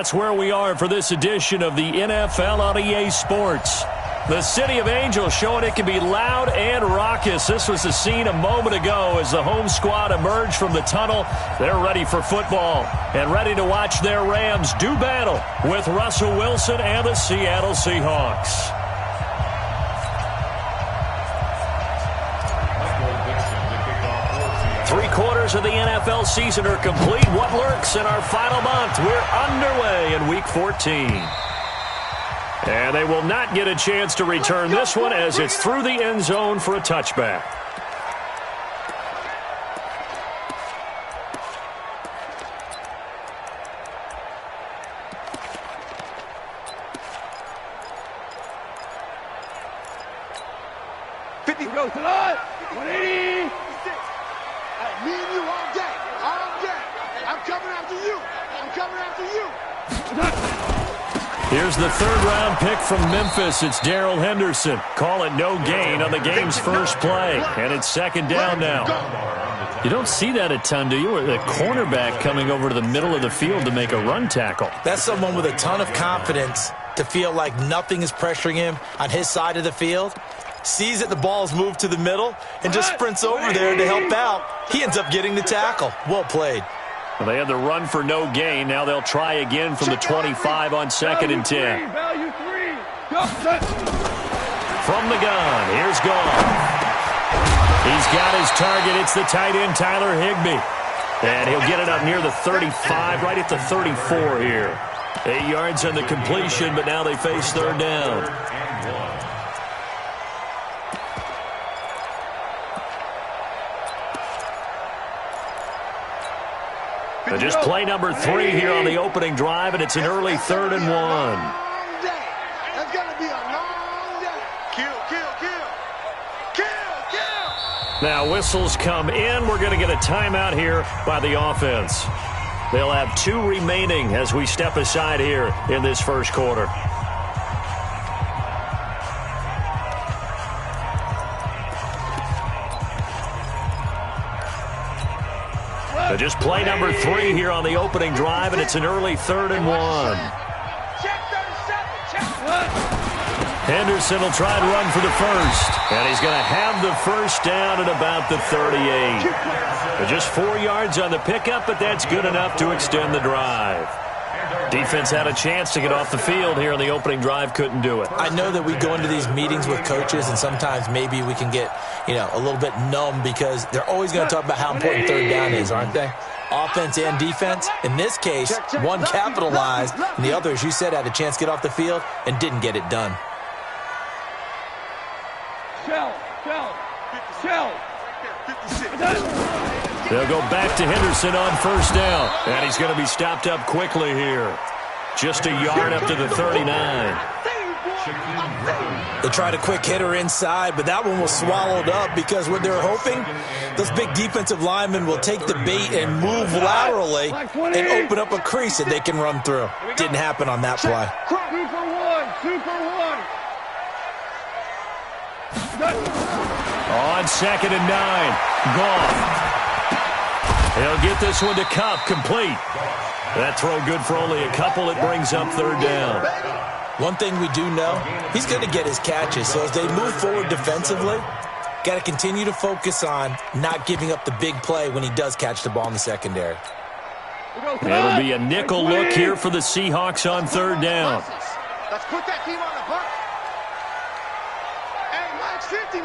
That's where we are for this edition of the NFL on EA Sports. The City of Angels showing it can be loud and raucous. This was the scene a moment ago as the home squad emerged from the tunnel. They're ready for football and ready to watch their Rams do battle with Russell Wilson and the Seattle Seahawks. Three-quarters of the NFL season are complete. What lurks in our final month? We're underway in Week 14. And they will not get a chance to return this one as it's through the end zone for a touchback. Goes to lot. 180. Me and you all day. All day. I'm coming after you. I'm coming after you. Here's the third-round pick from Memphis. It's Darrell Henderson. Call it no gain on the game's first play. And it's second down now. You don't see that a ton, do you? The cornerback coming over to the middle of the field to make a run tackle. That's someone with a ton of confidence to feel like nothing is pressuring him on his side of the field. Sees that the ball's moved to the middle and just sprints over there to help out. He ends up getting the tackle. Well played. Well, they had the run for no gain. Now they'll try again from the 25 on second and 10. From the gun, here's Goff. He's got his target. It's the tight end, Tyler Higbee. And he'll get it up near the 35, right at the 34 here. 8 yards on the completion, but now they face third down. Just play number 3 here on the opening drive, and it's an early 3rd and 1. That's going to be a long day. Kill. Now whistles come in. We're going to get a timeout here by the offense. They'll have 2 remaining as we step aside here in this first quarter. Just play number 3 here on the opening drive, and it's an early 3rd and 1. Henderson will try and run for the first, and he's going to have the first down at about the 38. Just 4 yards on the pickup, but that's good enough to extend the drive. Defense had a chance to get off the field here on the opening drive, couldn't do it. I know that we go into these meetings with coaches, and sometimes maybe we can get, a little bit numb because they're always going to talk about how important third down is, aren't they? Offense and defense. In this case, one capitalized, and the other, as you said, had a chance to get off the field and didn't get it done. They'll go back to Henderson on first down, and he's going to be stopped up quickly here. Just a yard up to the 39. They tried a quick hitter inside, but that one was swallowed up because what they're hoping, those big defensive linemen will take the bait and move laterally and open up a crease that they can run through. Didn't happen on that play. 2 for 1. On second and 9, Goff. He'll get this one to Cup, complete. That throw good for only a couple. It brings up third down. One thing we do know, he's going to get his catches. So as they move forward defensively, got to continue to focus on not giving up the big play when he does catch the ball in the secondary. It'll be a nickel look here for the Seahawks on third down. Let's put that team on the bus. Hey, Mike's 50.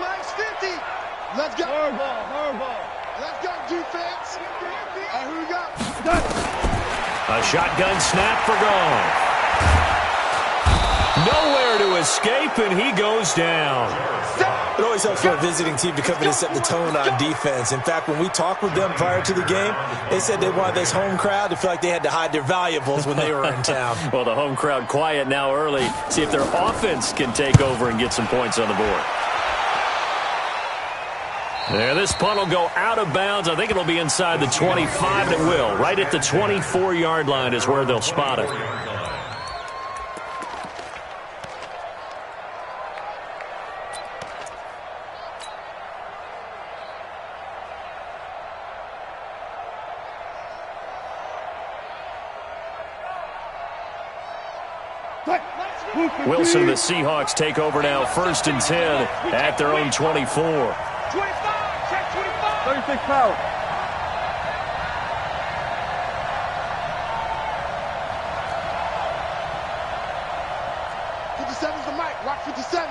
Let's go. Hardball. Let's go, defense. Hey, who we got? A shotgun snap for Goff. Nowhere to escape, and he goes down. It always helps for a visiting team to come in and set the tone on defense. In fact, when we talked with them prior to the game, they said they wanted this home crowd to feel like they had to hide their valuables when they were in town. Well, the home crowd quiet now early. See if their offense can take over and get some points on the board. There, this punt will go out of bounds. I think it'll be inside the 25, and it will. Right at the 24-yard line is where they'll spot it. Wilson and the Seahawks take over now, 1st and 10 at their own 24. 25, check 25. 36 power. The mic. Watch 57.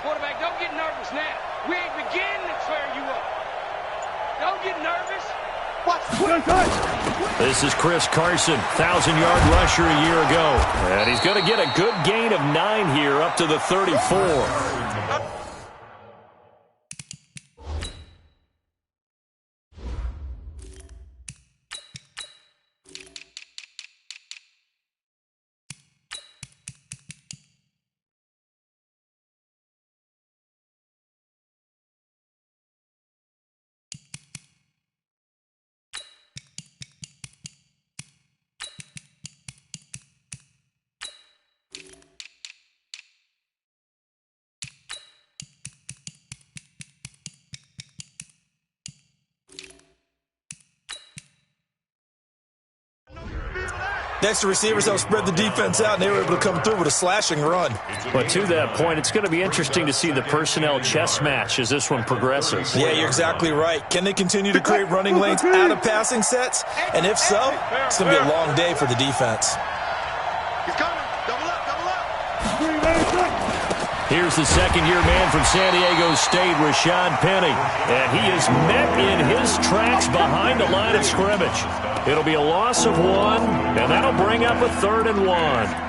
Quarterback, don't get nervous now. We ain't beginning to tear you up. Don't get nervous. Watch. This is Chris Carson, 1,000-yard rusher a year ago. And he's going to get a good gain of 9 here up to the 34. Next, the receivers help spread the defense out, and they were able to come through with a slashing run. But to that point, it's going to be interesting to see the personnel chess match as this one progresses. Yeah, you're exactly right. Can they continue to create running lanes out of passing sets? And if so, it's going to be a long day for the defense. He's coming. Double up, double up. Here's the second-year man from San Diego State, Rashad Penny. And he is met in his tracks behind the line of scrimmage. It'll be a loss of 1, and that'll bring up a 3rd and 1.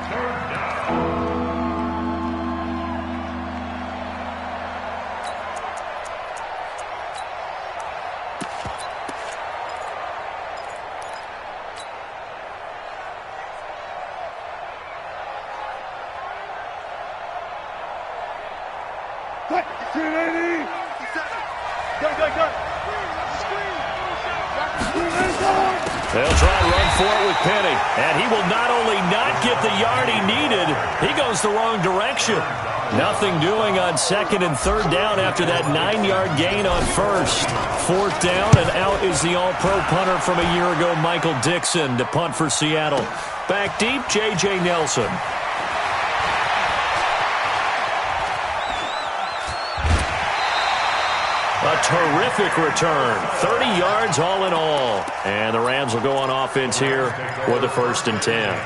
They'll try to run for it with Penny, and he will not only not get the yard he needed, he goes the wrong direction. Nothing doing on 2nd and 3rd down after that 9-yard gain on 1st. 4th down, and out is the all-pro punter from a year ago, Michael Dixon, to punt for Seattle. Back deep, J.J. Nelson. A terrific return. 30 yards all in all. And the Rams will go on offense here with a 1st and 10.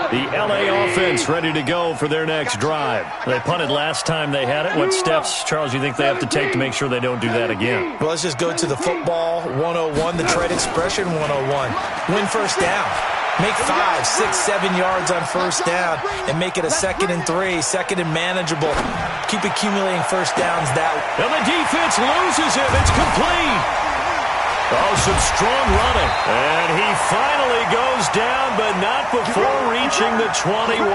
The L.A. offense ready to go for their next drive. They punted last time they had it. What steps, Charles, do you think they have to take to make sure they don't do that again? Well, let's just go to the football 101, the trade expression 101. Win 1st down. Make 5, 6, 7 yards on 1st down and make it a 2nd and 3, 2nd and manageable. Keep accumulating 1st downs that way. And the defense loses him. It's complete. Oh, some strong running. And he finally goes down, but not before reaching the 21.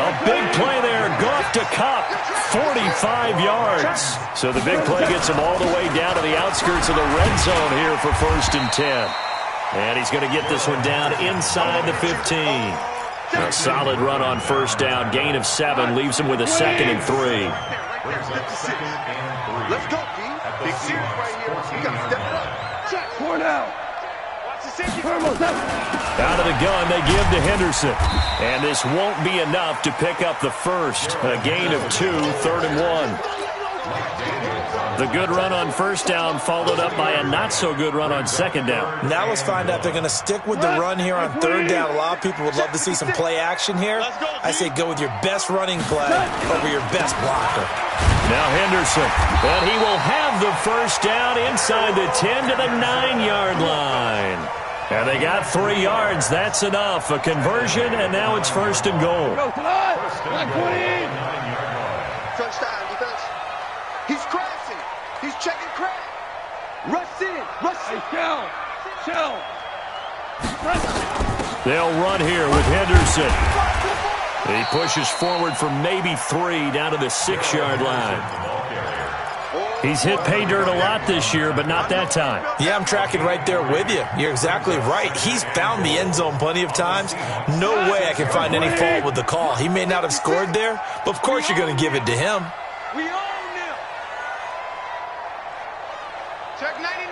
A big play there. Goff to Cup. 45 yards. So the big play gets him all the way down to the outskirts of the red zone here for 1st and 10. And he's going to get this one down inside the 15. A solid run on 1st down. Gain of 7 leaves him with a 2nd and 3. Let's go, D. Big series right here. You got to step it up. Check. 4 down. Watch the safety. Out of the gun, they give to Henderson. And this won't be enough to pick up the 1st. A gain of 2, 3rd and 1. The good run on 1st down followed up by a not-so-good run on 2nd down. Now let's find out if they're going to stick with the run here on 3rd down. A lot of people would love to see some play action here. I say go with your best running play over your best blocker. Now Henderson, and he will have the 1st down inside the 10 to the 9-yard line. And they got 3 yards. That's enough. A conversion, and now it's 1st and goal. Touchdown, defense. He's crashing. He's checking crack. Rush in. Rush in. Shell. They'll run here with Henderson. He pushes forward for maybe 3 down to the 6-yard line. He's hit pay dirt a lot this year, but not that time. Yeah, I'm tracking right there with you. You're exactly right. He's found the end zone plenty of times. No way I can find any fault with the call. He may not have scored there, but of course you're going to give it to him. We own them. Check 99.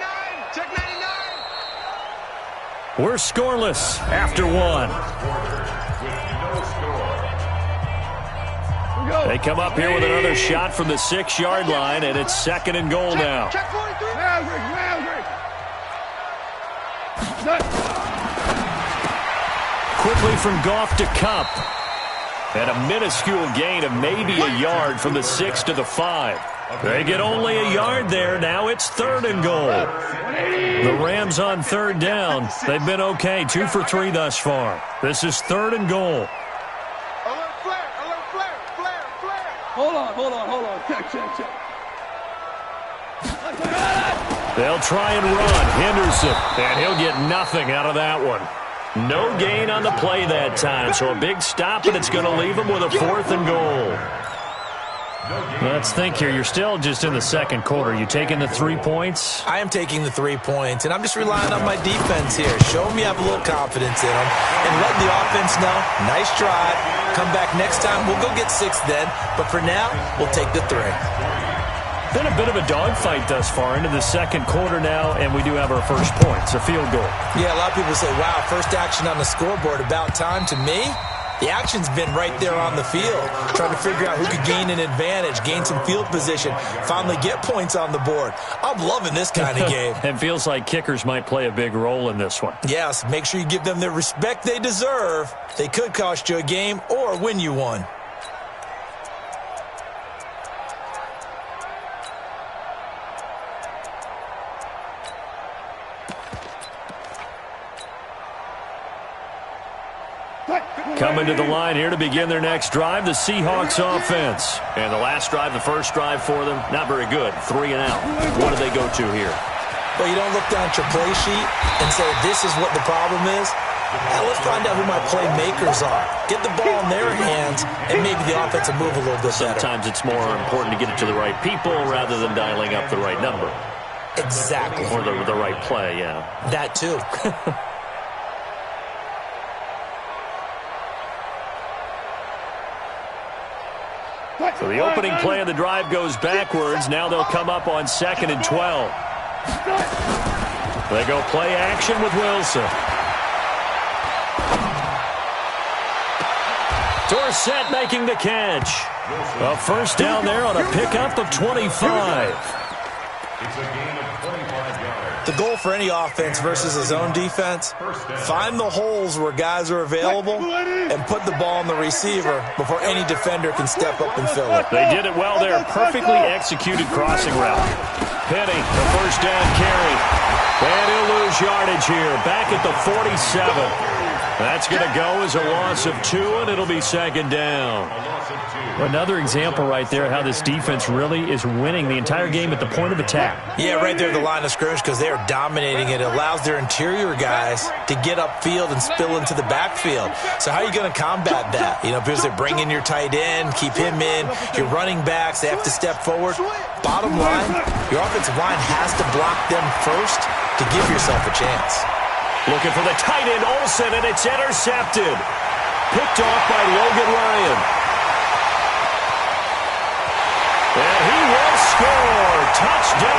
Check 99. We're scoreless after one. They come up here with another shot from the 6-yard line, and it's 2nd and goal now. Quickly from Goff to Cup. And a minuscule gain of maybe a yard from the 6 to the 5. They get only a yard there. Now it's 3rd and goal. The Rams on 3rd down. They've been okay, 2 for 3 thus far. This is 3rd and goal. Hold on. Check. They'll try and run. Henderson, and he'll get nothing out of that one. No gain on the play that time, so a big stop, and it's going to leave him with a 4th and goal. Let's think here. You're still just in the 2nd quarter. You taking the 3 points? I am taking the 3 points, and I'm just relying on my defense here. Show them you have a little confidence in them, and let the offense know, nice try. Come back next time. We'll go get 6 then, but for now, we'll take the 3. Been a bit of a dogfight thus far into the 2nd quarter now, and we do have our first points, a field goal. Yeah, a lot of people say, wow, first action on the scoreboard, about time. To me, the action's been right there on the field, trying to figure out who could gain an advantage, gain some field position, finally get points on the board. I'm loving this kind of game. It feels like kickers might play a big role in this one. Yes, make sure you give them the respect they deserve. They could cost you a game or win you one. Coming to the line here to begin their next drive, the Seahawks offense. And the last drive, the first drive for them, not very good. 3 and out. What do they go to here? Well, you don't look down at your play sheet and say, this is what the problem is. Now, let's find out who my playmakers are. Get the ball in their hands, and maybe the offense will move a little bit better. Sometimes it's more important to get it to the right people rather than dialing up the right number. Exactly. Or the right play, yeah. That too. So the opening play of the drive goes backwards. Now they'll come up on 2nd and 12. They go play action with Wilson. Dorsett making the catch. A first down there on a pickup of 25. The goal for any offense versus his own defense, find the holes where guys are available and put the ball on the receiver before any defender can step up and fill it. They did it well there. Perfectly executed crossing route. Penny, the first down carry. And he'll lose yardage here. Back at the 47. That's going to go as a loss of 2, and it'll be 2nd down. Another example right there how this defense really is winning the entire game at the point of attack. Yeah, right there at the line of scrimmage because they are dominating it. It allows their interior guys to get upfield and spill into the backfield. So how are you going to combat that? You know, because they bring in your tight end, keep him in, your running backs, they have to step forward. Bottom line, your offensive line has to block them first to give yourself a chance. Looking for the tight end, Olsen, and it's intercepted. Picked off by Logan Ryan. And he will score. Touchdown.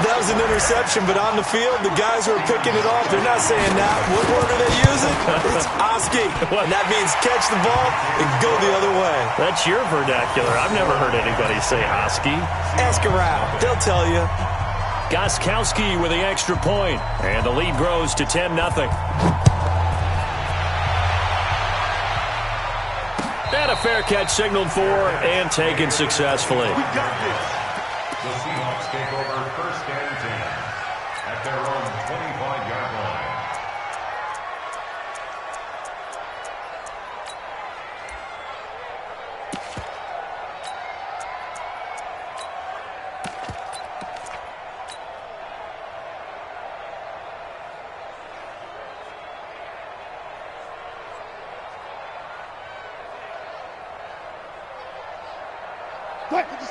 That was an interception, but on the field, the guys who are picking it off, they're not saying that. What word are they using? It's Oski. And that means catch the ball and go the other way. That's your vernacular. I've never heard anybody say Oski. Ask around. They'll tell you. Gostkowski with the extra point. And the lead grows to 10-0. And a fair catch signaled for and taken successfully. We got this. The Seahawks take over 1st and 10 at their own 25-yard line.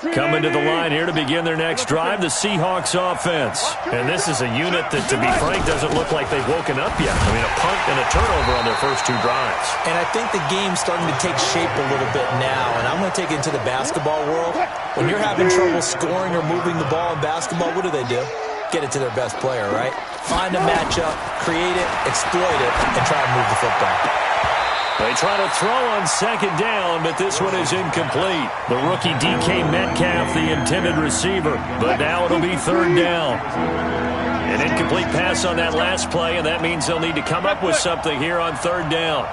Coming to the line here to begin their next drive, the Seahawks offense. And this is a unit that, to be frank, doesn't look like they've woken up yet. I mean, a punt and a turnover on their first 2 drives. And I think the game's starting to take shape a little bit now, and I'm going to take it into the basketball world. When you're having trouble scoring or moving the ball in basketball, what do? get it to their best player, right? Find a matchup, create it, exploit it, and try and move the football. They try to throw on second down, but this one is incomplete. The rookie DK Metcalf, the intended receiver, but now it'll be third down. An incomplete pass on that last play, and that means they'll need to come up with something here on third down.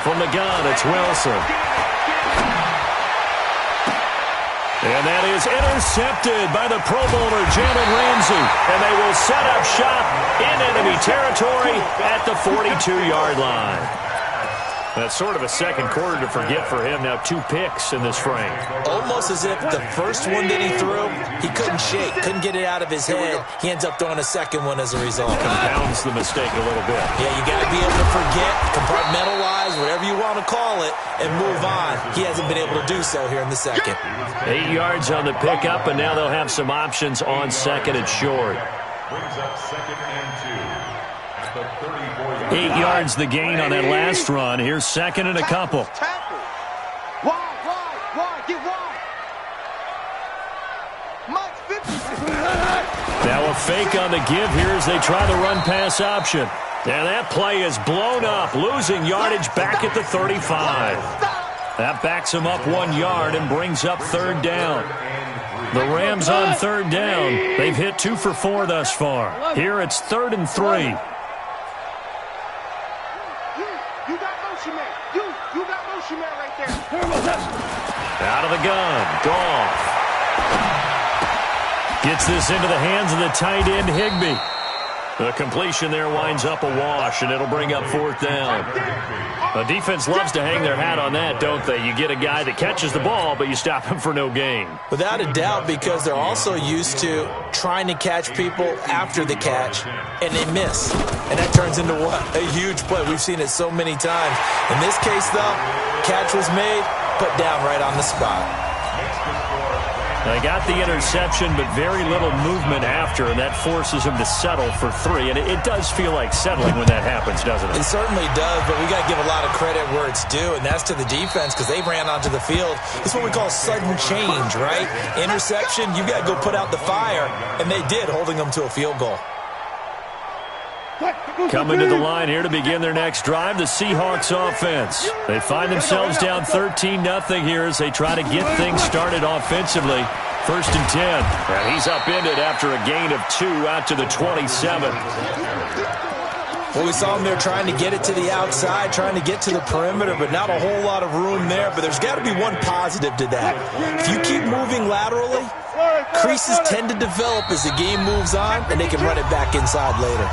From the gun, it's Wilson. And that is intercepted by the Pro Bowler, Jalen Ramsey. And they will set up shop in enemy territory at the 42-yard line. That's sort of a second quarter to forget for him. Now 2 picks in this frame. Almost as if the first one that he threw, he couldn't shake, couldn't get it out of his head. He ends up throwing a second one as a result. Compounds the mistake a little bit. Yeah, you got to be able to forget, compartmentalize, whatever you want to call it, and move on. He hasn't been able to do so here in the second. 8 yards on the pickup, and now they'll have some options on second and short. Brings up second and 2. 8 yards the gain on that last run. Here's second and a couple. Wide, get wide. Mike, 50. Now a fake on the give here as they try the run-pass option. And that play is blown up, losing yardage back at the 35. That backs him up 1 yard and brings up third down. The Rams on third down. They've hit 2 for 4 thus far. Here it's 3rd and 3. You got motion man. You got motion man right there. Out of the gun. Goff. Gets this into the hands of the tight end, Higbee. The completion there winds up a wash, and it'll bring up 4th down. The defense loves to hang their hat on that, don't they? You get a guy that catches the ball, but you stop him for no gain. Without a doubt, because they're also used to trying to catch people after the catch, and they miss. And that turns into what? A huge play. We've seen it so many times. In this case, though, catch was made, put down right on the spot. They got the interception, but very little movement after, and that forces him to settle for 3. And it does feel like settling when that happens, doesn't it? It certainly does, but we got to give a lot of credit where it's due, and that's to the defense because they ran onto the field. It's what we call sudden change, right? Interception, you got to go put out the fire, and they did, holding them to a field goal. Coming to the line here to begin their next drive, the Seahawks offense. They find themselves down 13-0 here as they try to get things started offensively. 1st and 10. And he's upended after a gain of 2 out to the 27. Well, we saw him there trying to get it to the outside, trying to get to the perimeter, but not a whole lot of room there. But there's got to be one positive to that. If you keep moving laterally, creases tend to develop as the game moves on, and they can run it back inside later.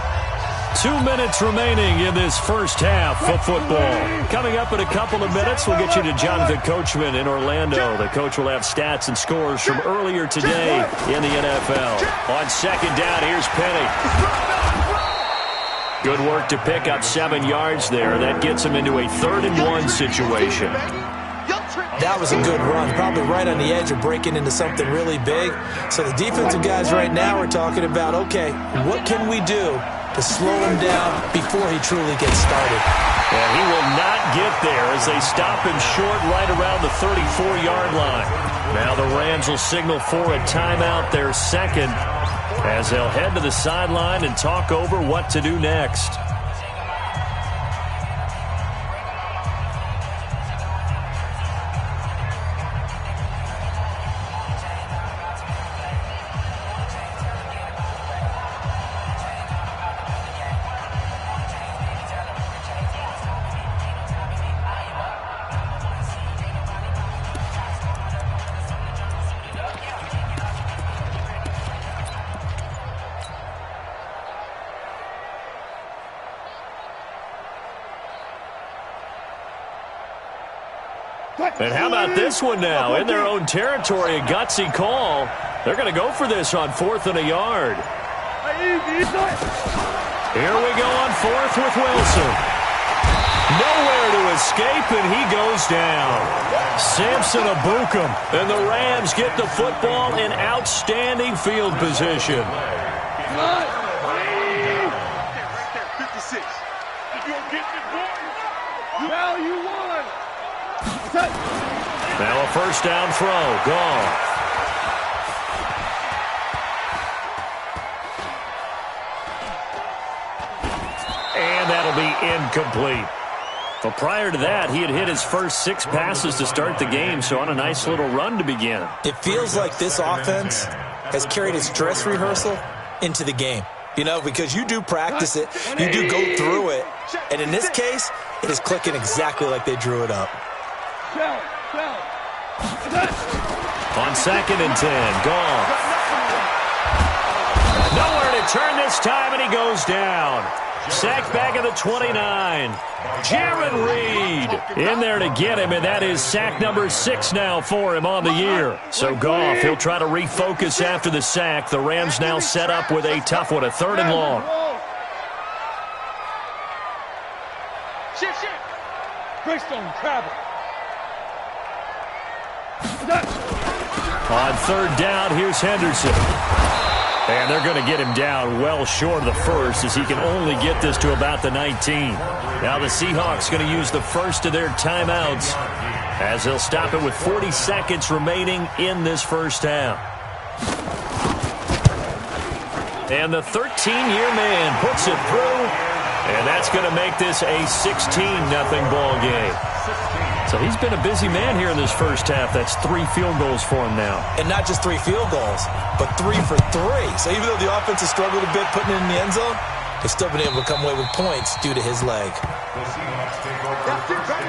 2 minutes remaining in this first half of football. Coming up in a couple of minutes, we'll get you to Jonathan Coachman in Orlando. The coach will have stats and scores from earlier today in the NFL. On second down, here's Penny. Good work to pick up 7 yards there. That gets him into a 3rd and 1 situation. That was a good run, probably right on the edge of breaking into something really big. So the defensive guys right now are talking about, okay, what can we do to slow him down before he truly gets started? And he will not get there as they stop him short right around the 34-yard line. Now the Rams will signal for a timeout, their second, as they'll head to the sideline and talk over what to do next. And how about this one now? In their own territory, a gutsy call. They're going to go for this on 4th and a yard. Here we go on 4th with Wilson. Nowhere to escape, and he goes down. Samson Abukum, and the Rams get the football in outstanding field position. Right there, 56. You gonna get me, boy? Now you won. Now a first down throw. Gone. that'll be incomplete. Well, prior to that, he had hit his first 6 passes to start the game, so on a nice little run to begin. It feels like this offense has carried its dress rehearsal into the game. You know, because you do practice it, you do go through it, and in this case, it is clicking exactly like they drew it up. On 2nd and 10, Goff. Nowhere to turn this time, and he goes down. Sacked back at the 29. Jaron Reed in there to get him, and that is sack number 6 now for him on the year. So Goff, he'll try to refocus after the sack. The Rams now set up with a tough one, a 3rd and long. Shift. Greystone, travel. On 3rd down, here's Henderson. And they're going to get him down well short of the first, as he can only get this to about the 19. Now the Seahawks going to use the first of their timeouts, as they'll stop it with 40 seconds remaining in this first half. And the 13-year man puts it through, and that's going to make this a 16-0 ball game. So he's been a busy man here in this first half. That's 3 field goals for him now. And not just 3 field goals, but 3 for 3. So even though the offense has struggled a bit putting it in the end zone, they've still been able to come away with points due to his leg. The Seahawks take over first and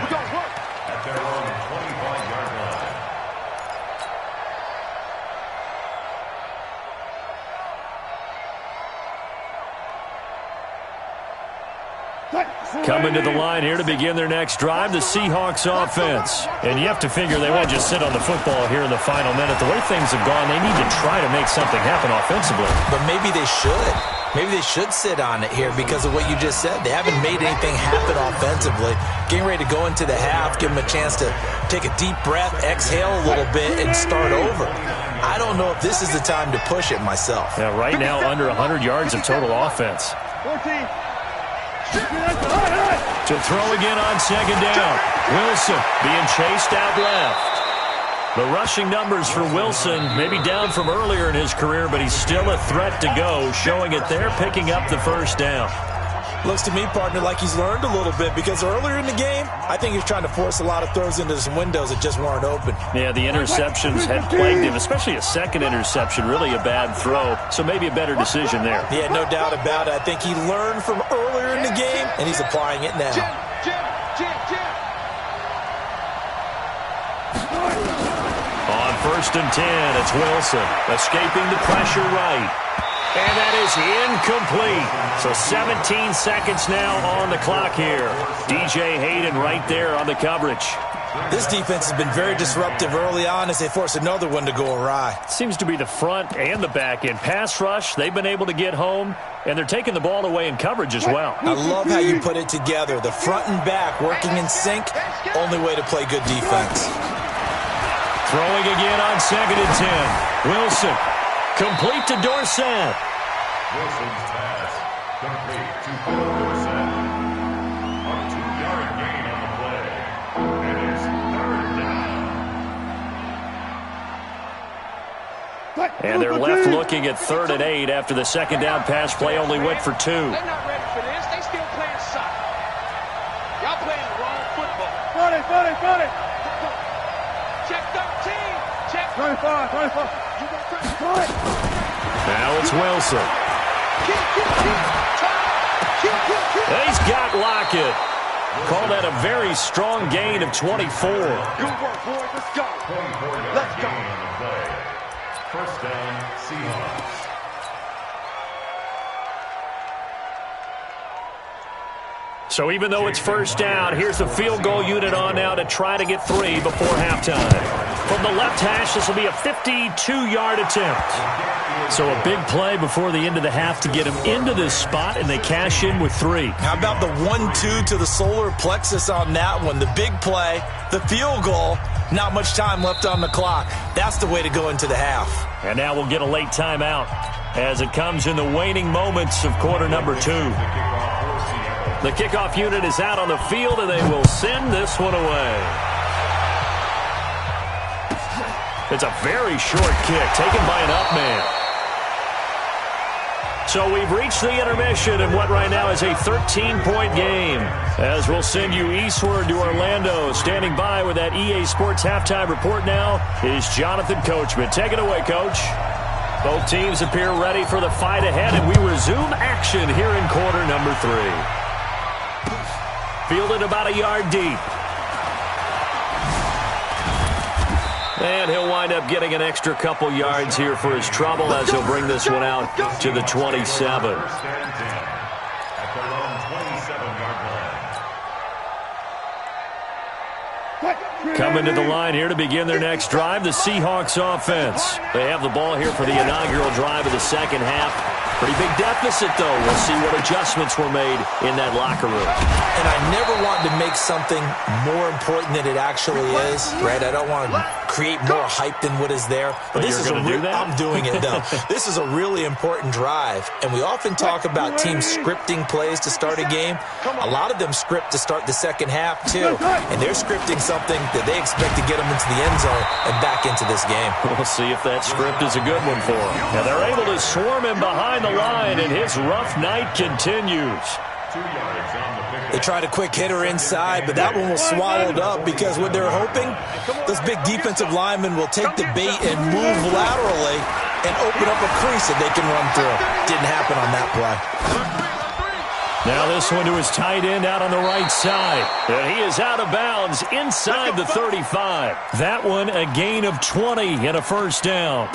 10 at their own 25-yard line. Coming to the line here to begin their next drive, the Seahawks offense. And you have to figure they won't just sit on the football here in the final minute. The way things have gone, they need to try to make something happen offensively. But maybe they should. Maybe they should sit on it here because of what you just said. They haven't made anything happen offensively. Getting ready to go into the half, give them a chance to take a deep breath, exhale a little bit, and start over. I don't know if this is the time to push it myself. Yeah, right now under 100 yards of total offense. 14. To throw again on 2nd down. Wilson being chased out left. The rushing numbers for Wilson maybe down from earlier in his career, but he's still a threat to go, showing it there, picking up the first down. Looks to me, partner, like he's learned a little bit because earlier in the game, I think he was trying to force a lot of throws into some windows that just weren't open. Yeah, the interceptions had plagued him, especially a second interception, really a bad throw, so maybe a better decision there. Yeah, no doubt about it. I think he learned from earlier in the game, and he's applying it now. On 1st and 10, it's Wilson escaping the pressure right. And that is incomplete. So 17 seconds now on the clock here. DJ Hayden right there on the coverage. This defense has been very disruptive early on as they force another one to go awry. Seems to be the front and the back end. Pass rush, they've been able to get home, and they're taking the ball away in coverage as well. I love how you put it together. The front and back working in sync, only way to play good defense. Throwing again on 2nd and 10. Wilson. Complete to Dorsett. Wilson's pass complete to Dorsett. A 2-yard gain on the play. It is 3rd down. And they're left looking at 3rd and 8 after the 2nd down pass play only went for 2. They're not ready for this. They still playing soccer. Y'all playing the wrong football. 40. Check 13. Check 25. Now it's Wilson. He's got Lockett. Call that a very strong gain of 24. Good work, boy. Let's go. 24-yard gain on the play. 1st down, Seahawks. So even though it's 1st down, here's the field goal unit on now to try to get 3 before halftime. From the left hash, this will be a 52-yard attempt. So a big play before the end of the half to get him into this spot, and they cash in with 3. How about the 1-2 to the solar plexus on that one? The big play, the field goal, not much time left on the clock. That's the way to go into the half. And now we'll get a late timeout as it comes in the waning moments of quarter number 2. The kickoff unit is out on the field, and they will send this one away. It's a very short kick taken by an up man. So we've reached the intermission in what right now is a 13-point game. As we'll send you eastward to Orlando. Standing by with that EA Sports halftime report now is Jonathan Coachman. Take it away, Coach. Both teams appear ready for the fight ahead, and we resume action here in quarter number 3. Fielded about a yard deep. And he'll wind up getting an extra couple yards here for his trouble as he'll bring this one out to the 27. Coming to the line here to begin their next drive, the Seahawks offense. They have the ball here for the inaugural drive of the second half. Pretty big deficit, though. We'll see what adjustments were made in that locker room. And I never want to make something more important than it actually is, right? I don't want to create more hype than what is there. But this is I'm doing it, though. This is a really important drive. And we often talk about teams scripting plays to start a game. A lot of them script to start the second half, too. And they're scripting something that they expect to get them into the end zone and back into this game. We'll see if that script is a good one for them. Now they're able to swarm him behind the line, and his rough night continues. They tried a quick hitter inside, but that one was swallowed up because what they're hoping, those big defensive linemen will take the bait and move laterally and open up a crease that they can run through. Didn't happen on that play. Now this one to his tight end out on the right side. And he is out of bounds inside the 35. That one a gain of 20 and a first down.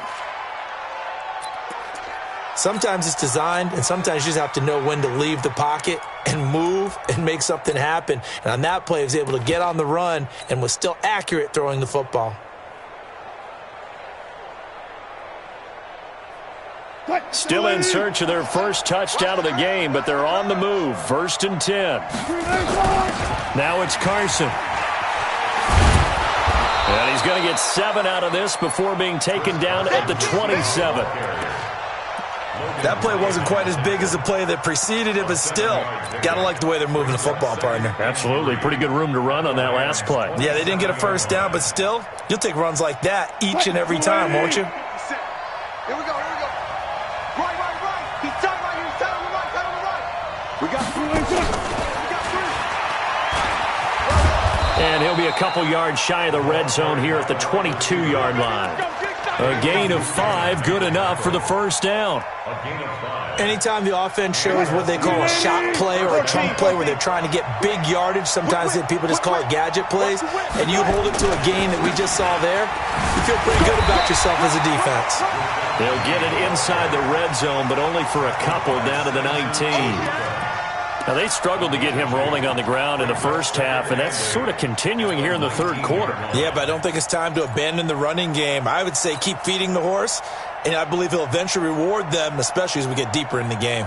Sometimes it's designed, and sometimes you just have to know when to leave the pocket and move and make something happen. And on that play, he was able to get on the run and was still accurate throwing the football. Still in search of their first touchdown of the game, but they're on the move. 1st and 10. Now it's Carson. And he's going to get 7 out of this before being taken down at the 27. That play wasn't quite as big as the play that preceded it, but still, got to like the way they're moving the football, partner. Absolutely. Pretty good room to run on that last play. Yeah, they didn't get a first down, but still, you'll take runs like that each and every time, won't you? Here we go. Right. He's tight right here. He's tight on the right. We got 3. And he'll be a couple yards shy of the red zone here at the 22-yard line. A gain of 5, good enough for the first down. Anytime the offense shows what they call a shot play or a chunk play where they're trying to get big yardage, sometimes people just call it gadget plays, and you hold it to a gain that we just saw there, you feel pretty good about yourself as a defense. They'll get it inside the red zone, but only for a couple down to the 19. Now, they struggled to get him rolling on the ground in the first half, and that's sort of continuing here in the third quarter. Yeah, but I don't think it's time to abandon the running game. I would say keep feeding the horse, and I believe he'll eventually reward them, especially as we get deeper in the game.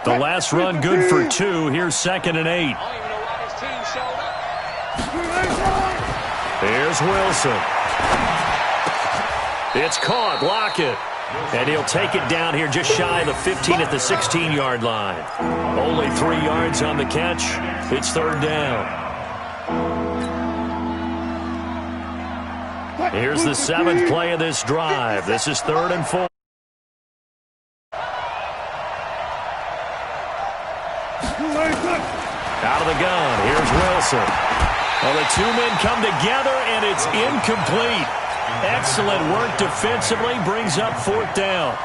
The last run good for 2. Here's 2nd and 8. Here's Wilson. It's caught. Lockett. And he'll take it down here just shy of the 15 at the 16-yard line. Only 3 yards on the catch. It's 3rd down. Here's the 7th play of this drive. This is 3rd and 4. Out of the gun. Here's Wilson. Well, the 2 men come together, and it's incomplete. Excellent work defensively, brings up 4th down.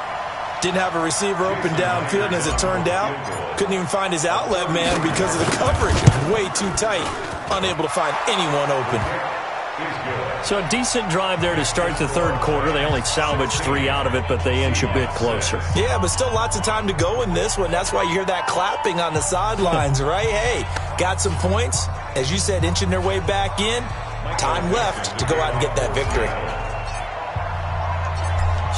Didn't have a receiver open downfield, and as it turned out, couldn't even find his outlet man because of the coverage. Way too tight, unable to find anyone open. So a decent drive there to start the third quarter. They only salvaged 3 out of it, but they inch a bit closer. Yeah, but still lots of time to go in this one. That's why you hear that clapping on the sidelines, right? Hey, got some points. As you said, inching their way back in. Time left to go out and get that victory.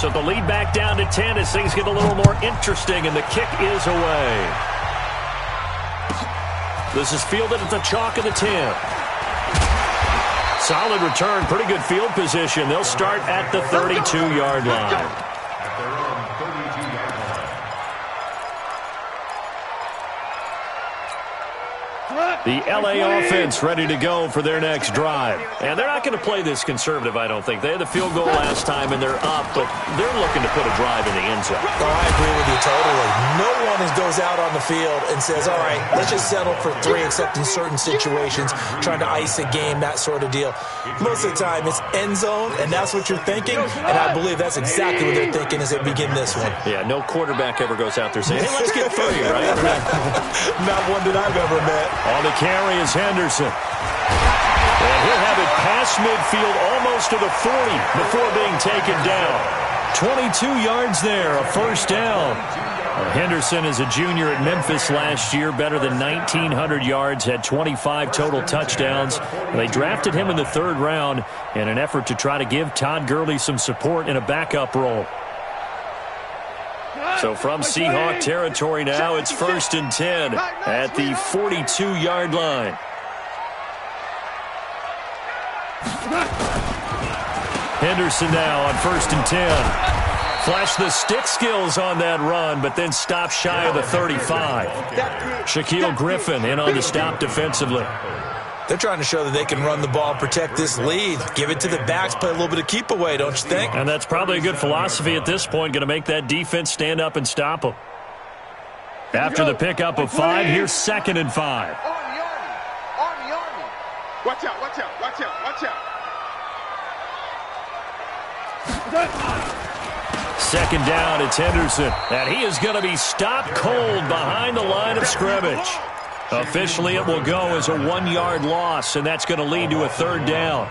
So the lead back down to 10 as things get a little more interesting, and the kick is away. This is fielded at the chalk of the 10. Solid return, pretty good field position. They'll start at the 32-yard line. The LA offense ready to go for their next drive. And they're not going to play this conservative, I don't think. They had the field goal last time, and they're up, but they're looking to put a drive in the end zone. Oh, I agree with you totally. No one goes out on the field and says, all right, let's just settle for 3, except in certain situations, trying to ice a game, that sort of deal. Most of the time, it's end zone, and that's what you're thinking, and I believe that's exactly what they're thinking as they begin this one. Yeah, no quarterback ever goes out there saying, hey, let's get 30, right? Not one that I've ever met. On the carry is Henderson. And he'll have it past midfield almost to the 40 before being taken down. 22 yards there, a first down. Henderson is a junior at Memphis last year, better than 1,900 yards, had 25 total touchdowns. They drafted him in the 3rd round in an effort to try to give Todd Gurley some support in a backup role. So from Seahawk territory now, it's 1st and 10 at the 42-yard line. Henderson now on 1st and 10. Flashed the stick skills on that run, but then stopped shy of the 35. Shaquille Griffin in on the stop defensively. They're trying to show that they can run the ball, protect this lead. Give it to the backs, play a little bit of keep away, don't you think? And that's probably a good philosophy at this point, going to make that defense stand up and stop them. After the pickup of 5, here's 2nd and 5. Army. Watch out. 2nd down, it's Henderson. And he is going to be stopped cold behind the line of scrimmage. Officially, it will go as a 1-yard loss, and that's going to lead to a 3rd down.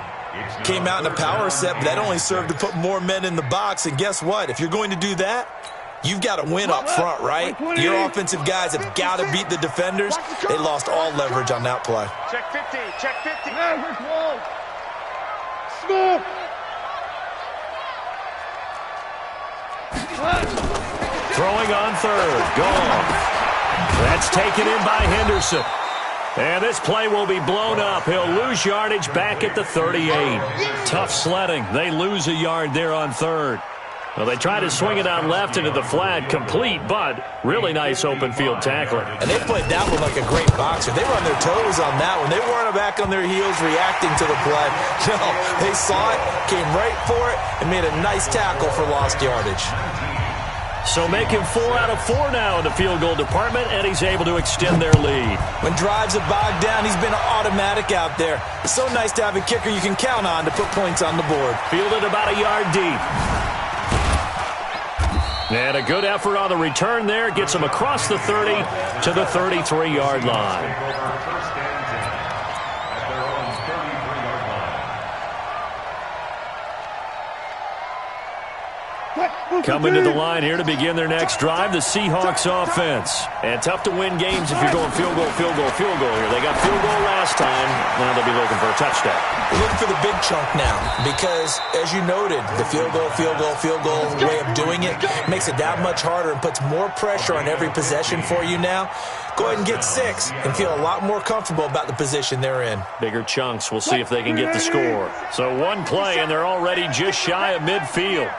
Came out in a power set, but that only served to put more men in the box. And guess what? If you're going to do that, you've got to win up front, right? Your offensive guys have got to beat the defenders. They lost all leverage on that play. Check 50. Smooth. Throwing on 3rd, gone. That's taken in by Henderson. And this play will be blown up. He'll lose yardage back at the 38. Tough sledding. They lose a yard there on 3rd. Well, they try to swing it out left into the flat, complete, but really nice open field tackling. And they played that one like a great boxer. They were on their toes on that one. They weren't back on their heels reacting to the play. No, they saw it, came right for it, and made a nice tackle for lost yardage. So making 4 out of 4 now in the field goal department, and he's able to extend their lead. When drives have bogged down, he's been automatic out there. It's so nice to have a kicker you can count on to put points on the board. Fielded about a yard deep. And a good effort on the return there. Gets him across the 30 to the 33-yard line. Coming to the line here to begin their next drive, the Seahawks offense. And tough to win games if you're going field goal here. They got field goal last time. Now they'll be looking for a touchdown. Looking for the big chunk now because, as you noted, the field goal way of doing it makes it that much harder and puts more pressure on every possession for you now. Go ahead and get 6 and feel a lot more comfortable about the position they're in. Bigger chunks. We'll see if they can get the score. So one play, and they're already just shy of midfield.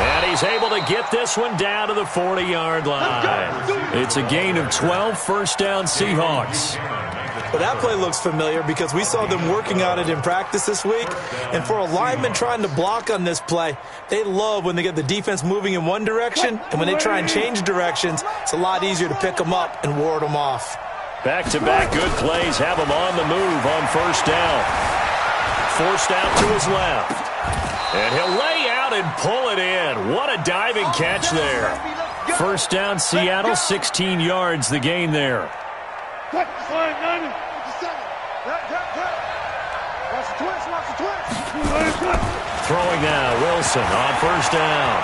And he's able to get this one down to the 40-yard line. It's a gain of 12, first down Seahawks. Well, that play looks familiar because we saw them working on it in practice this week. And for a lineman trying to block on this play, they love when they get the defense moving in one direction. And when they try and change directions, it's a lot easier to pick them up and ward them off. Back-to-back good plays have him on the move on first down. Forced out to his left. And he'll lay out and pull it in. What a diving catch there. First down, Seattle, 16 yards, the gain there. Throwing now, Wilson on first down.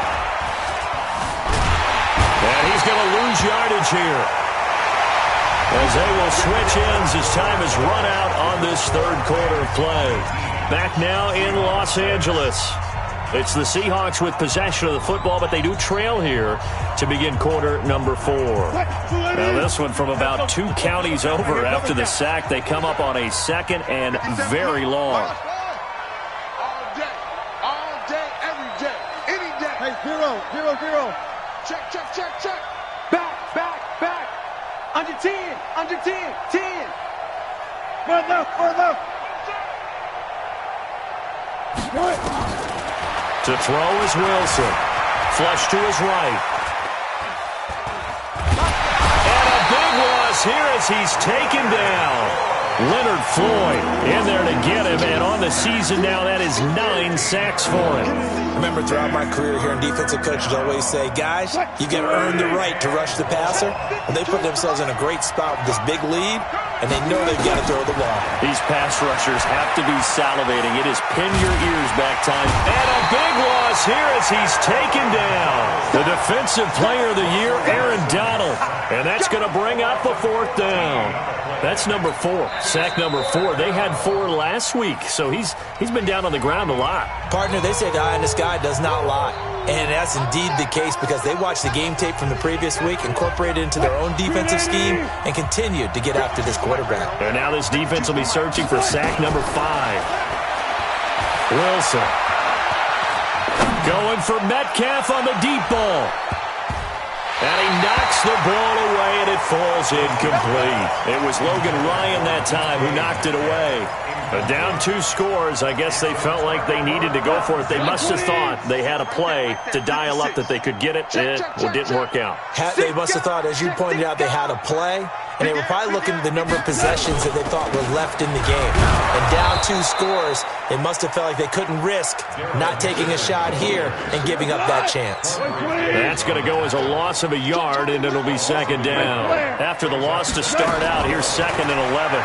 And he's going to lose yardage here, as they will switch ends as time has run out on this third quarter of play. Back now in Los Angeles. It's the Seahawks with possession of the football, but they do trail here to begin quarter number 4. Now this one from about 2 counties over after the sack. They come up on a second and very long. All day, every day, any day. 0, 0, 0. Check, check, check, check. Back, back, back. Under 10, under 10, 10. Run left, run left. To throw is Wilson. Flush to his right. And a big loss here as he's taken down. Leonard Floyd in there to get him, and on the season now, that is 9 sacks for him. I remember throughout my career hearing defensive coaches always say, guys, you got to earn the right to rush the passer. And they put themselves in a great spot with this big lead, and they know they've got to throw the ball. These pass rushers have to be salivating. It is pin your ears back time. And a big loss here as he's taken down. The defensive player of the year, Aaron Donald. And that's going to bring up a 4th down. That's number 4. Sack number 4. They had 4 last week, so he's been down on the ground a lot. Partner, they say the eye in the sky does not lie. And that's indeed the case because they watched the game tape from the previous week, incorporated it into their own defensive scheme, and continued to get after this quarterback. And now this defense will be searching for sack number 5. Wilson. Going for Metcalf on the deep ball. And he knocks the ball away, and it falls incomplete. It was Logan Ryan that time who knocked it away. But down 2 scores, I guess they felt like they needed to go for it. They must have thought they had a play to dial up that they could get it. It didn't work out. They must have thought, as you pointed out, they had a play, and they were probably looking at the number of possessions that they thought were left in the game. And down 2 scores, they must have felt like they couldn't risk not taking a shot here and giving up that chance. That's going to go as a loss of a yard, and it'll be 2nd down. After the loss to start out, here's 2nd and 11.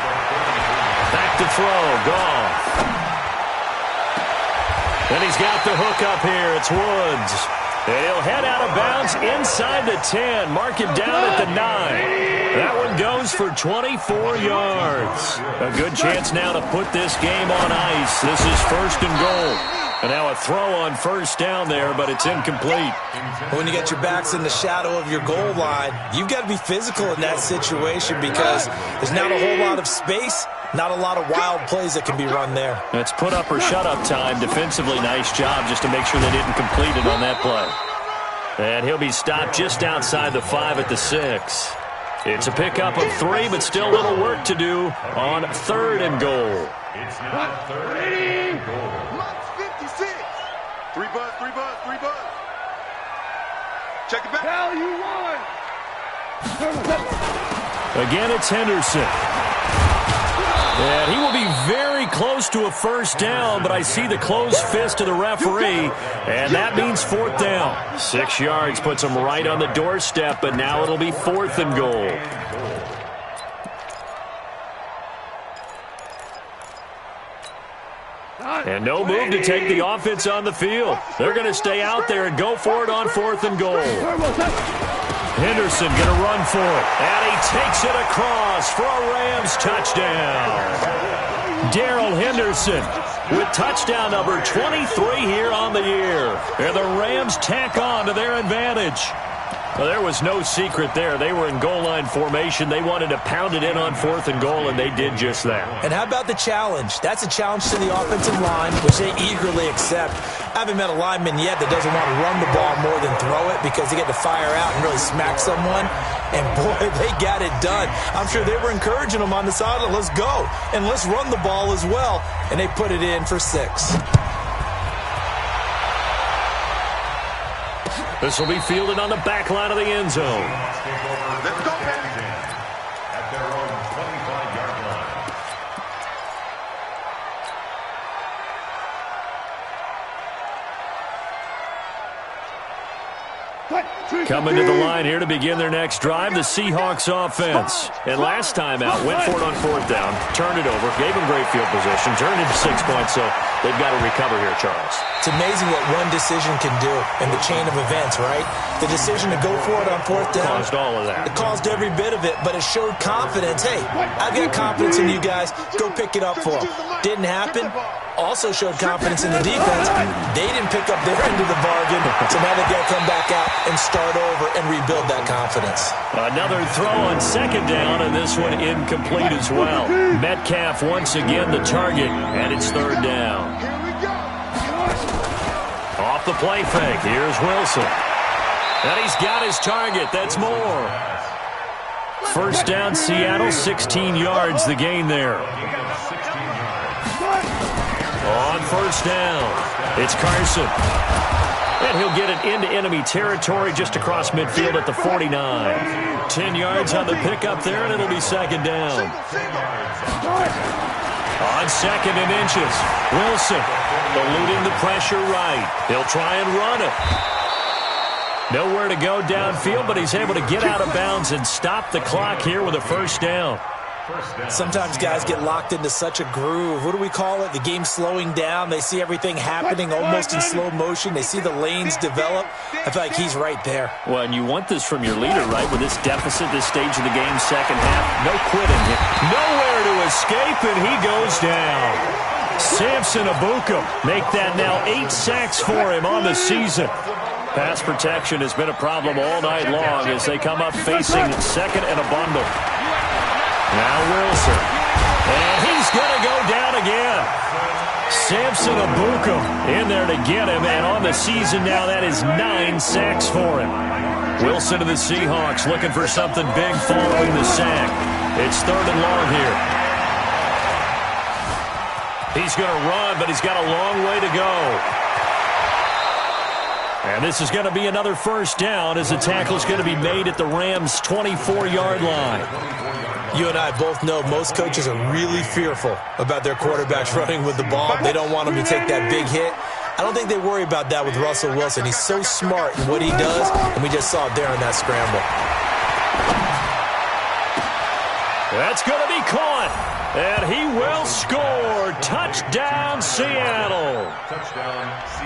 Back to throw, Goff. And he's got the hook up here. It's Woods. And he'll head out of bounds inside the 10. Mark him down at the 9. That one goes for 24 yards. A good chance now to put this game on ice. This is 1st and goal. And now a throw on 1st down there, but it's incomplete. When you get your backs in the shadow of your goal line, you've got to be physical in that situation because there's not a whole lot of space, not a lot of wild plays that can be run there. That's put up or shut up time. Defensively, nice job just to make sure they didn't complete it on that play. And he'll be stopped just outside the 5 at the 6. It's a pickup of 3, but still a little work to do on 3rd and goal. It's now 3rd and goal. 3 buzz, 3 buzz, 3 buzz. Check it back. Hell, you won. Again, it's Henderson. And he will be very close to a 1st down, but I see the closed fist of the referee, and that means 4th down. 6 yards puts him right on the doorstep, but now it'll be 4th and goal. And no move to take the offense on the field. They're going to stay out there and go for it on 4th and goal. Henderson going to run for it. And he takes it across for a Rams touchdown. Darrell Henderson with touchdown number 23 here on the year. And the Rams tack on to their advantage. Well, there was no secret there. They were in goal line formation. They wanted to pound it in on 4th and goal, and they did just that. And how about the challenge? That's a challenge to the offensive line, which they eagerly accept. I haven't met a lineman yet that doesn't want to run the ball more than throw it because they get to fire out and really smack someone. And, boy, they got it done. I'm sure they were encouraging them on the sideline. Let's go, and let's run the ball as well. And they put it in for 6. This will be fielded on the back line of the end zone. Let's go, man. At their own 25-yard line. Coming to the line here to begin their next drive, the Seahawks offense. And last time out, went for it on 4th down, turned it over, gave them great field position, turned it to 6 points, so they've got to recover here, Charles. It's amazing what one decision can do in the chain of events, right? The decision to go for it on 4th down. Caused all of that. It caused every bit of it, but it showed confidence. Hey, I've got confidence in you guys. Go pick it up for them. Didn't happen. Also showed confidence in the defense. They didn't pick up their end of the bargain, so now they've got to come back out and start over and rebuild that confidence. Another throw on 2nd down, and this one incomplete as well. Metcalf once again the target, and it's 3rd down. Off the play fake, here's Wilson. And he's got his target. That's more. First down, Seattle, 16 yards the gain there. On first down, it's Carson. And he'll get it into enemy territory just across midfield at the 49. 10 yards on the pickup there, and it'll be second down. On second and inches, Wilson eluding the pressure right. He'll try and run it. Nowhere to go downfield, but he's able to get out of bounds and stop the clock here with a first down. Sometimes guys get locked into such a groove. What do we call it? The game slowing down. They see everything happening almost in slow motion. They see the lanes develop. I feel like he's right there. Well, and you want this from your leader, right? With this deficit, this stage of the game, second half, no quitting. Nowhere to escape, and he goes down. Samson Abuka make that now 8 sacks for him on the season. Pass protection has been a problem all night long as they come up facing second and a bundle. Now Wilson. And he's going to go down again. Samson Abuka in there to get him. And on the season now, that is 9 sacks for him. Wilson to the Seahawks looking for something big following the sack. It's third and long here. He's going to run, but he's got a long way to go. And this is going to be another first down as the tackle is going to be made at the Rams' 24-yard line. You and I both know most coaches are really fearful about their quarterbacks running with the ball. They don't want them to take that big hit. I don't think they worry about that with Russell Wilson. He's so smart in what he does, and we just saw it there in that scramble. That's going to be caught, and he will score. Touchdown, Seattle.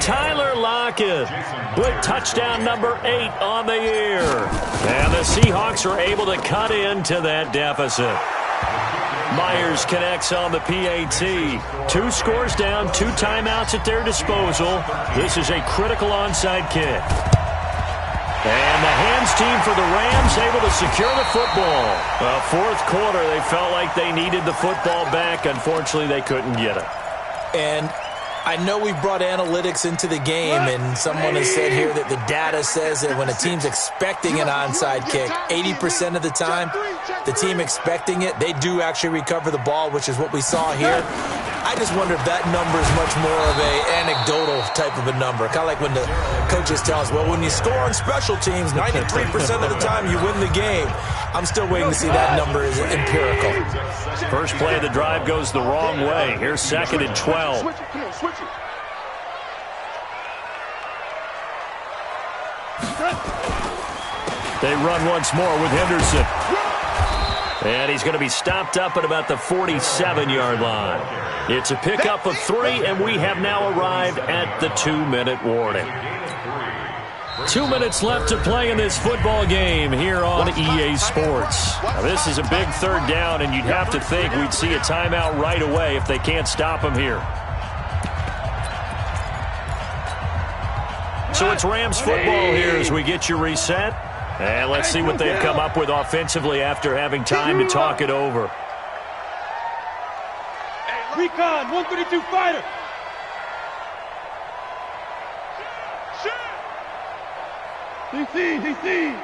Tyler Lockett with touchdown number 8 on the year. And the Seahawks are able to cut into that deficit. Myers connects on the PAT. 2 scores down, 2 timeouts at their disposal. This is a critical onside kick. And the hands team for the Rams able to secure the football. Well, fourth quarter, they felt like they needed the football back. Unfortunately, they couldn't get it. And I know we brought analytics into the game, and someone has said here that the data says that when a team's expecting an onside kick, 80% of the time, the team expecting it, they do actually recover the ball, which is what we saw here. I just wonder if that number is much more of a anecdotal type of a number. Kind of like when the coaches tell us, well, when you score on special teams, 93% of the time you win the game. I'm still waiting to see that number is empirical. First play of the drive goes the wrong way. Here's second and 12. They run once more with Henderson. And he's going to be stopped up at about the 47-yard line. It's a pickup of 3, and we have now arrived at the 2-minute warning. 2 minutes left to play in this football game here on EA Sports. Now, this is a big third down, and you'd have to think we'd see a timeout right away if they can't stop him here. So it's Rams football here as we get you reset. And let's see what they've come up with offensively after having time to talk it over. Recon, 132 fighter. DC.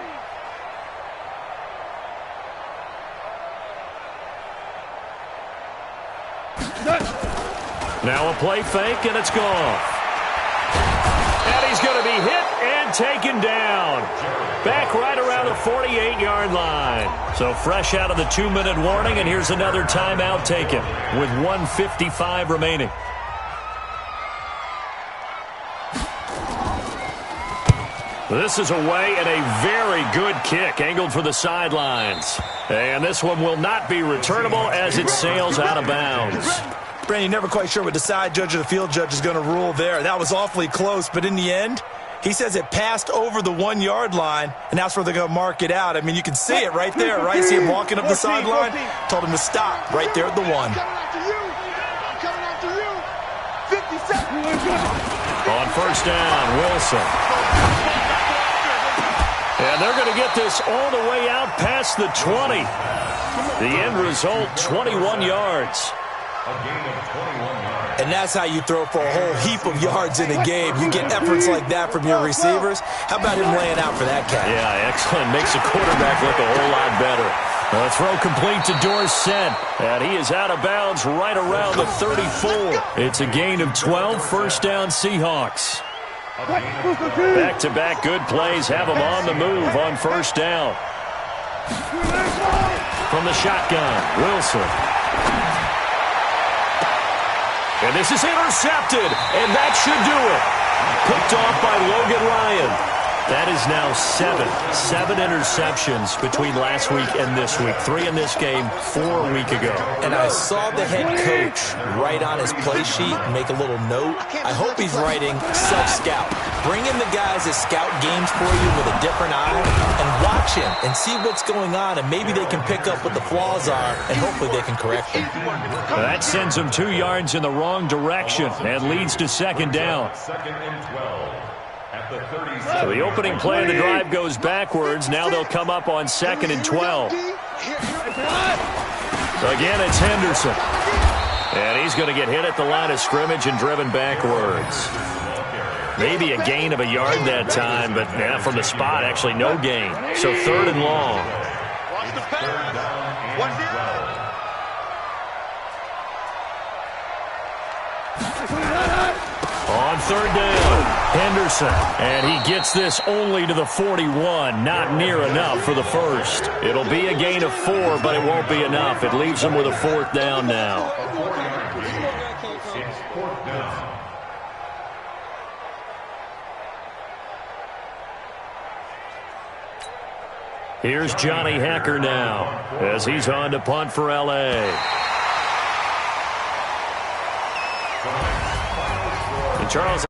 Now a play fake, and it's gone. And he's going to be hit and taken down. Back right around the 48-yard line. So fresh out of the 2-minute warning, and here's another timeout taken with 1:55 remaining. This is away and a very good kick angled for the sidelines. And this one will not be returnable as it sails out of bounds. Brandon, you're never quite sure what the side judge or the field judge is going to rule there. That was awfully close, but in the end, he says it passed over the 1-yard line, and that's where they're going to mark it out. I mean, you can see it right there, right? See him walking up the sideline. Told him to stop right there at the 1. I'm coming after you. 50 seconds. On first down, Wilson. And they're going to get this all the way out past the 20. The end result, 21 yards. A gain of 21 yards. And that's how you throw for a whole heap of yards in a game. You get efforts like that from your receivers. How about him laying out for that catch? Yeah, excellent. Makes the quarterback look a whole lot better. The throw complete to Dorsett, and he is out of bounds right around the 34. It's a gain of 12, first down Seahawks. Back-to-back good plays have him on the move on first down. From the shotgun, Wilson. And this is intercepted, and that should do it. Picked off by Logan Ryan. That is now 7 interceptions between last week and this week. 3 in this game, 4 a week ago. And I saw the head coach write on his play sheet, make a little note. I hope he's writing self-scout. Bring in the guys that scout games for you with a different eye and watch him and see what's going on, and maybe they can pick up what the flaws are, and hopefully they can correct them. That sends them 2 yards in the wrong direction and leads to second down. Second and 12. So the opening play of the drive goes backwards. Now they'll come up on second and 12. Again, it's Henderson. And he's going to get hit at the line of scrimmage and driven backwards. Maybe a gain of a yard that time, but from the spot, actually no gain. So third and long. Watch the pass. Watch the On third down, Henderson. And he gets this only to the 41. Not near enough for the first. It'll be a gain of 4, but it won't be enough. It leaves them with a fourth down now. It's fourth down. Here's Johnny Hacker now as he's on to punt for L.A. And Charles